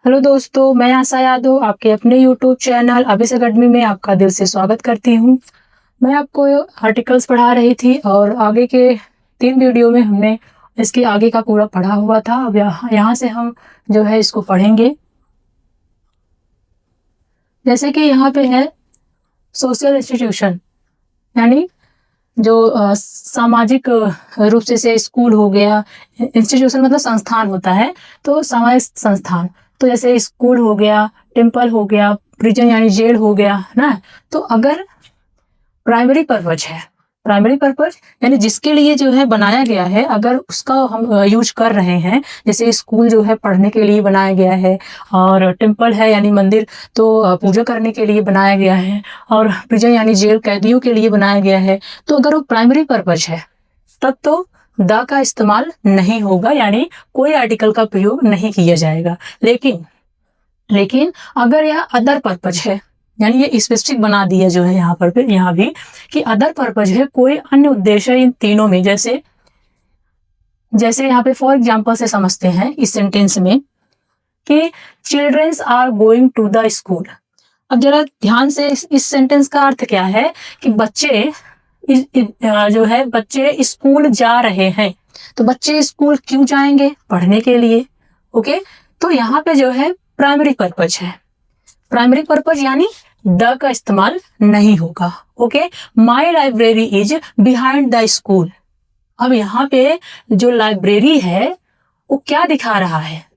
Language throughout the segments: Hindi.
हेलो दोस्तों, मैं आशा यादव आपके अपने यूट्यूब चैनल अभिस अकेडमी में आपका दिल से स्वागत करती हूँ। मैं आपको आर्टिकल्स पढ़ा रही थी और आगे के 3 वीडियो में हमने इसके आगे का पूरा पढ़ा हुआ था। अब यहाँ से हम जो है इसको पढ़ेंगे। जैसे कि यहाँ पे है सोशल इंस्टीट्यूशन, यानी जो सामाजिक रूप से स्कूल हो गया। इंस्टीट्यूशन मतलब संस्थान होता है, तो सामाजिक संस्थान। तो जैसे स्कूल हो गया, टेम्पल हो गया, प्रिजन यानी जेल हो गया ना। तो अगर प्राइमरी पर्पज है, प्राइमरी पर्पज यानी जिसके लिए जो है बनाया गया है, अगर उसका हम यूज कर रहे हैं, जैसे स्कूल जो है पढ़ने के लिए बनाया गया है, और टेम्पल है यानी मंदिर तो पूजा करने के लिए बनाया गया है, और प्रिजन यानी जेल कैदियों के लिए बनाया गया है। तो अगर वो प्राइमरी पर्पज है तब तो द का इस्तेमाल नहीं होगा, यानी कोई आर्टिकल का प्रयोग नहीं किया जाएगा। लेकिन अगर यह अदर पर्पज है, यानी ये स्पेसिफिक बना दिया जो है यहाँ पर फिर यहाँ भी कि अदर पर्पज है, कोई अन्य उद्देश्य इन तीनों में। जैसे यहाँ पे फॉर एग्जांपल से समझते हैं इस सेंटेंस में कि childrens are going to the school. अब जरा ध्यान से इस सेंटेंस का अर्थ क्या है कि बच्चे जो है बच्चे स्कूल जा रहे हैं। तो बच्चे स्कूल क्यों जाएंगे? पढ़ने के लिए। ओके, तो यहाँ पे जो है प्राइमरी पर्पज है। प्राइमरी पर्पज यानी द का इस्तेमाल नहीं होगा। Okay, my library is behind the school. अब यहाँ पे जो लाइब्रेरी है वो क्या दिखा रहा है?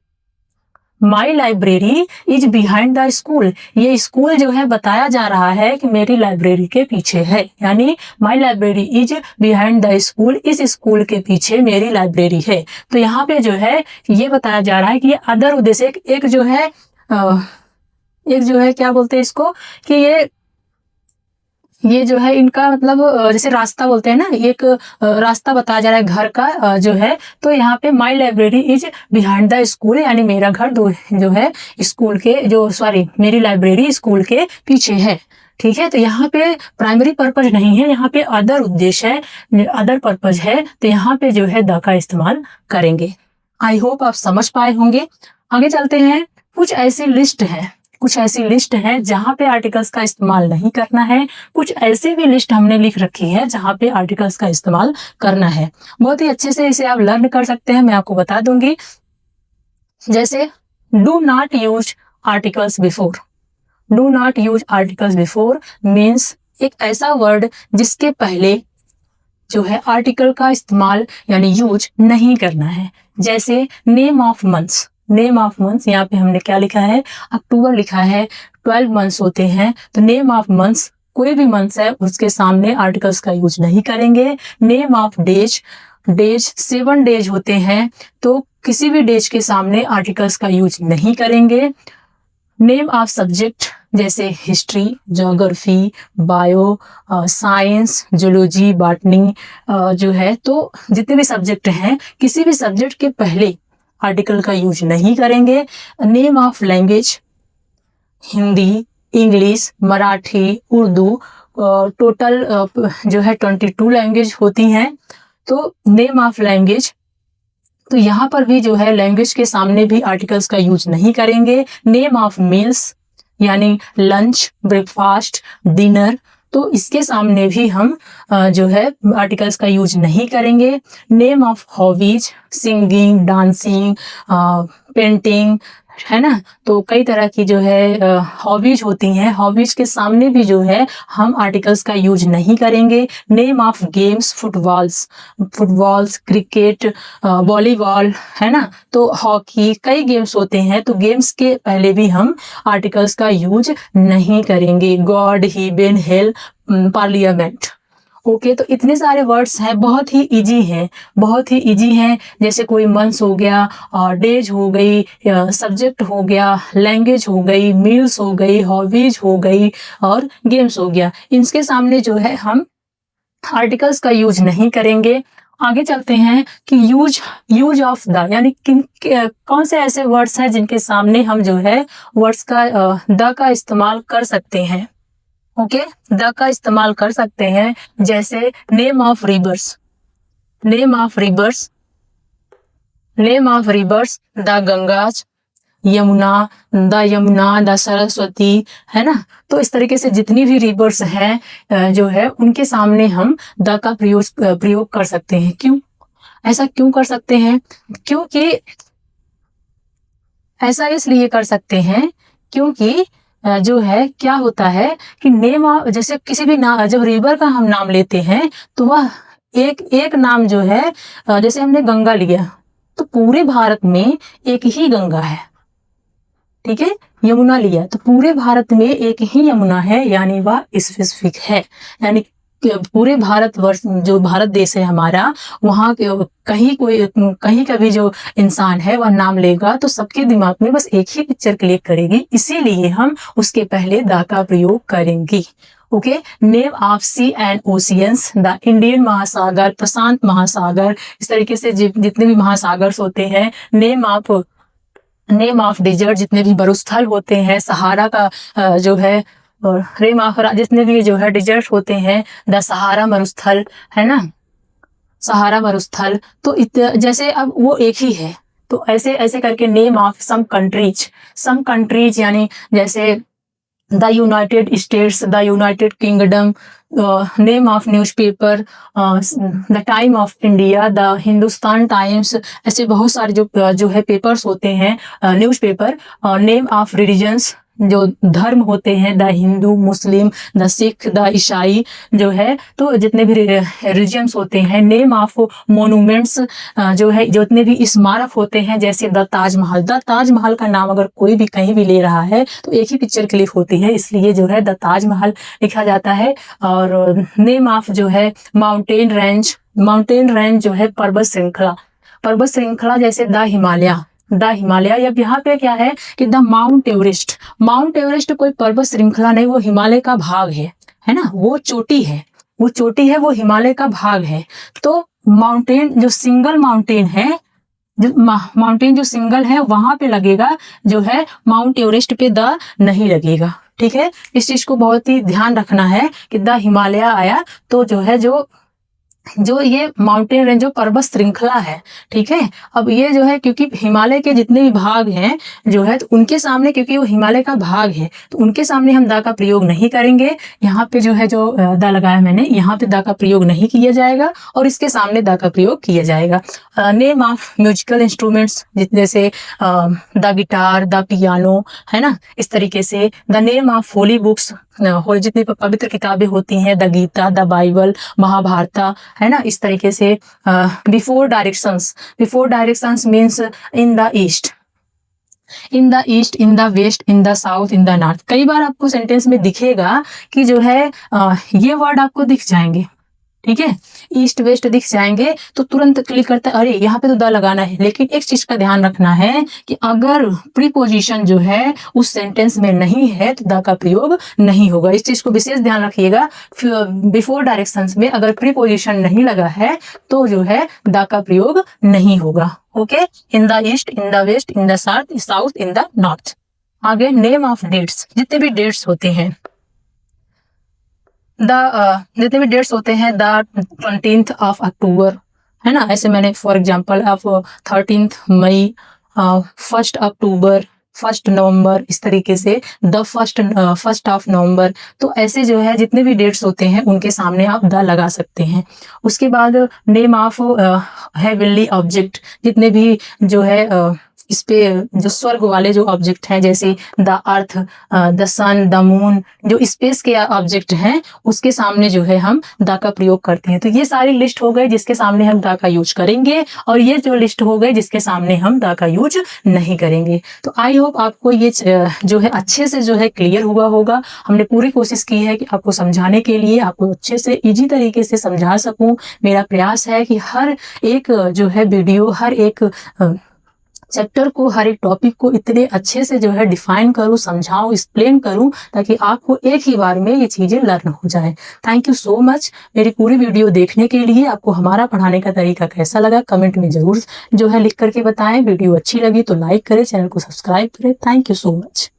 My library is behind the school. ये स्कूल जो है बताया जा रहा है कि मेरी लाइब्रेरी के पीछे है, यानी my library is behind the school, इस स्कूल के पीछे मेरी लाइब्रेरी है। तो यहाँ पे जो है ये बताया जा रहा है कि ये अदर उद्देश्य एक जो है क्या बोलते हैं इसको कि ये जो है इनका मतलब जैसे रास्ता बोलते हैं ना, एक रास्ता बताया जा रहा है घर का जो है। तो यहाँ पे my library is behind the school, यानी मेरा घर जो है स्कूल के मेरी लाइब्रेरी स्कूल के पीछे है। ठीक है, तो यहाँ पे प्राइमरी पर्पज नहीं है, यहाँ पे अदर उद्देश्य है, अदर पर्पज है, तो यहाँ पे जो है द का इस्तेमाल करेंगे। आई होप आप समझ पाए होंगे। आगे चलते हैं। कुछ ऐसी लिस्ट है जहां पे आर्टिकल्स का इस्तेमाल नहीं करना है। कुछ ऐसी भी लिस्ट हमने लिख रखी है जहां पे आर्टिकल्स का इस्तेमाल करना है। बहुत ही अच्छे से इसे आप लर्न कर सकते हैं, मैं आपको बता दूंगी। जैसे do not use articles before. Do not use articles before means एक ऐसा वर्ड जिसके पहले जो है आर्टिकल का इस्तेमाल यानी यूज नहीं करना है। जैसे name of months. Name of months, यहाँ पे हमने क्या लिखा है? अक्टूबर लिखा है। 12 मंथ्स होते हैं, तो नेम ऑफ मंथ्स कोई भी मंथ्स है उसके सामने आर्टिकल्स का यूज नहीं करेंगे। नेम ऑफ डेज 7 डेज होते हैं, तो किसी भी डेज के सामने आर्टिकल्स का यूज नहीं करेंगे। नेम ऑफ सब्जेक्ट जैसे history, geography, bio, science, zoology, botany जो है, तो जितने भी सब्जेक्ट हैं किसी भी सब्जेक्ट के पहले आर्टिकल का यूज नहीं करेंगे। Name of language Hindi, English, Marathi, Urdu, total जो है 22 लैंग्वेज होती हैं। तो नेम ऑफ लैंग्वेज, तो यहाँ पर भी जो है लैंग्वेज के सामने भी आर्टिकल्स का यूज नहीं करेंगे। नेम ऑफ मील्स यानी लंच, ब्रेकफास्ट, डिनर, तो इसके सामने भी हम जो है आर्टिकल्स का यूज नहीं करेंगे। Name of hobbies singing, dancing, painting, है ना। तो कई तरह की जो है हॉबीज होती हैं, हॉबीज के सामने भी जो है हम आर्टिकल्स का यूज नहीं करेंगे। Name of games footballs, cricket, volleyball, है ना, तो हॉकी, कई गेम्स होते हैं, तो गेम्स के पहले भी हम आर्टिकल्स का यूज नहीं करेंगे। God, heaven, hell, parliament. Okay, तो इतने सारे वर्ड्स हैं, बहुत ही इजी हैं। जैसे कोई मंथ्स हो गया, और डेज हो गई, सब्जेक्ट हो गया, लैंग्वेज हो गई, मील्स हो गई, हॉबीज हो गई, और गेम्स हो गया। इनके सामने जो है हम आर्टिकल्स का यूज नहीं करेंगे। आगे चलते हैं कि यूज ऑफ द, यानी कौन से ऐसे वर्ड्स हैं जिनके सामने हम जो है वर्ड्स का द का इस्तेमाल कर सकते हैं। ओके, द का इस्तेमाल कर सकते हैं। जैसे name of rivers the Gangas, Yamuna, the Saraswati, है ना। तो इस तरीके से जितनी भी रिवर्स हैं जो है उनके सामने हम द का प्रयोग कर सकते हैं। क्यों ऐसा क्यों कर सकते हैं? क्योंकि ऐसा इसलिए कर सकते हैं क्योंकि जो है क्या होता है कि नेम जैसे किसी भी नाम, जब रिवर का हम नाम लेते हैं तो वह एक एक नाम जो है जैसे हमने गंगा लिया तो पूरे भारत में एक ही गंगा है, ठीक है। यमुना लिया तो पूरे भारत में एक ही यमुना है, यानी वह स्पेसिफिक है। यानी पूरे भारतवर्ष जो भारत देश है हमारा, वहाँ कहीं का भी जो इंसान है वह नाम लेगा तो सबके दिमाग में बस एक ही पिक्चर क्लिक करेगी, इसीलिए हम उसके पहले द का प्रयोग करेंगे। Okay, name of sea and oceans, the Indian महासागर, प्रशांत महासागर, इस तरीके से जितने भी महासागर होते हैं। नेम ऑफ डिजर्ट, जितने भी मरुस्थल होते हैं, सहारा का जो है, और नेम ऑफ जितने भी जो है डिजर्ट होते हैं, द सहारा मरुस्थल, है ना, सहारा मरुस्थल। तो जैसे अब वो एक ही है तो ऐसे ऐसे करके नेम ऑफ सम कंट्रीज यानी जैसे the United states, the United kingdom, name of newspaper, the time of India, the Hindustan times, ऐसे बहुत सारे जो है पेपर्स होते हैं, न्यूज़पेपर। नेम ऑफ रिलीजन्स, जो धर्म होते हैं, the Hindu, Muslim, the Sikh, the ईसाई जो है, तो जितने भी रिलीजन्स होते हैं। नेम ऑफ मोनूमेंट्स, जो है जितने भी स्मारक होते हैं, जैसे द ताजमहल का नाम अगर कोई भी कहीं भी ले रहा है तो एक ही पिक्चर क्लिक होती है, इसलिए जो है द ताजमहल लिखा जाता है। और नेम ऑफ जो है माउंटेन रेंज जो है पर्वत श्रृंखला, जैसे द हिमालय। अब यहाँ पे क्या है कि द माउंट एवरेस्ट कोई पर्वत श्रृंखला नहीं, वो हिमालय का भाग है ना, वो चोटी है, वो हिमालय का भाग है। तो माउंटेन जो सिंगल है वहां पे लगेगा, जो है माउंट एवरेस्ट पे द नहीं लगेगा, ठीक है। इस चीज को बहुत ही ध्यान रखना है कि द हिमालय आया तो जो है जो ये माउंटेन रेंज जो पर्वत श्रृंखला है, ठीक है। अब ये जो है क्योंकि हिमालय के जितने भी भाग हैं जो है, तो उनके सामने, क्योंकि वो हिमालय का भाग है तो उनके सामने हम द का प्रयोग नहीं करेंगे। यहाँ पे जो है जो द लगाया मैंने, यहाँ पे द का प्रयोग नहीं किया जाएगा और इसके सामने द का प्रयोग किया जाएगा। नेम ऑफ म्यूजिकल इंस्ट्रूमेंट्स, जैसे द गिटार, द पियानो, है ना, इस तरीके से। The name of holy books, जितनी पवित्र किताबें होती हैं, the Gita, the Bible, Mahabharata, है ना, इस तरीके से। Before directions means in the east, in the west, in the south, in the north. कई बार आपको सेंटेंस में दिखेगा कि जो है ये वर्ड आपको दिख जाएंगे, ठीक है, ईस्ट वेस्ट दिख जाएंगे तो तुरंत क्लिक करता है, अरे यहाँ पे तो द लगाना है। लेकिन एक चीज का ध्यान रखना है कि अगर प्रीपोजिशन जो है उस सेंटेंस में नहीं है तो द का प्रयोग नहीं होगा। इस चीज को विशेष ध्यान रखिएगा। बिफोर डायरेक्शंस में अगर प्रीपोजिशन नहीं लगा है तो जो है द का प्रयोग नहीं होगा। Okay, in the east, in the west, in the south, in the north. आगे नेम ऑफ डेट्स, जितने भी डेट्स होते हैं, जितने भी डेट्स होते हैं, द 20th ऑफ अक्टूबर, है ना, ऐसे मैंने for example of 13th May, 1st October, 1st November, इस तरीके से द फर्स्ट ऑफ नवंबर। तो ऐसे जो है जितने भी डेट्स होते हैं उनके सामने आप द लगा सकते हैं। उसके बाद नेम ऑफ हेवनली ऑब्जेक्ट, जितने भी जो है इस पे जो स्वर्ग वाले जो ऑब्जेक्ट हैं, जैसे the earth, the sun, the moon, जो स्पेस के ऑब्जेक्ट हैं उसके सामने जो है हम द का प्रयोग करते हैं। तो ये सारी लिस्ट हो गई जिसके सामने हम द का यूज करेंगे, और ये जो लिस्ट हो गई जिसके सामने हम द का यूज नहीं करेंगे। तो आई होप आपको ये जो है अच्छे से जो है क्लियर हुआ होगा। हमने पूरी कोशिश की है कि आपको समझाने के लिए, आपको अच्छे से इजी तरीके से समझा सकूं। मेरा प्रयास है कि हर एक जो है वीडियो, हर एक चैप्टर को, हर एक टॉपिक को इतने अच्छे से जो है डिफाइन करूं, समझाऊं, एक्सप्लेन करूं, ताकि आपको एक ही बार में ये चीजें लर्न हो जाए। थैंक यू सो मच मेरी पूरी वीडियो देखने के लिए। आपको हमारा पढ़ाने का तरीका कैसा लगा कमेंट में जरूर जो है लिख करके बताएं। वीडियो अच्छी लगी तो लाइक करें, चैनल को सब्सक्राइब करें। Thank you so much.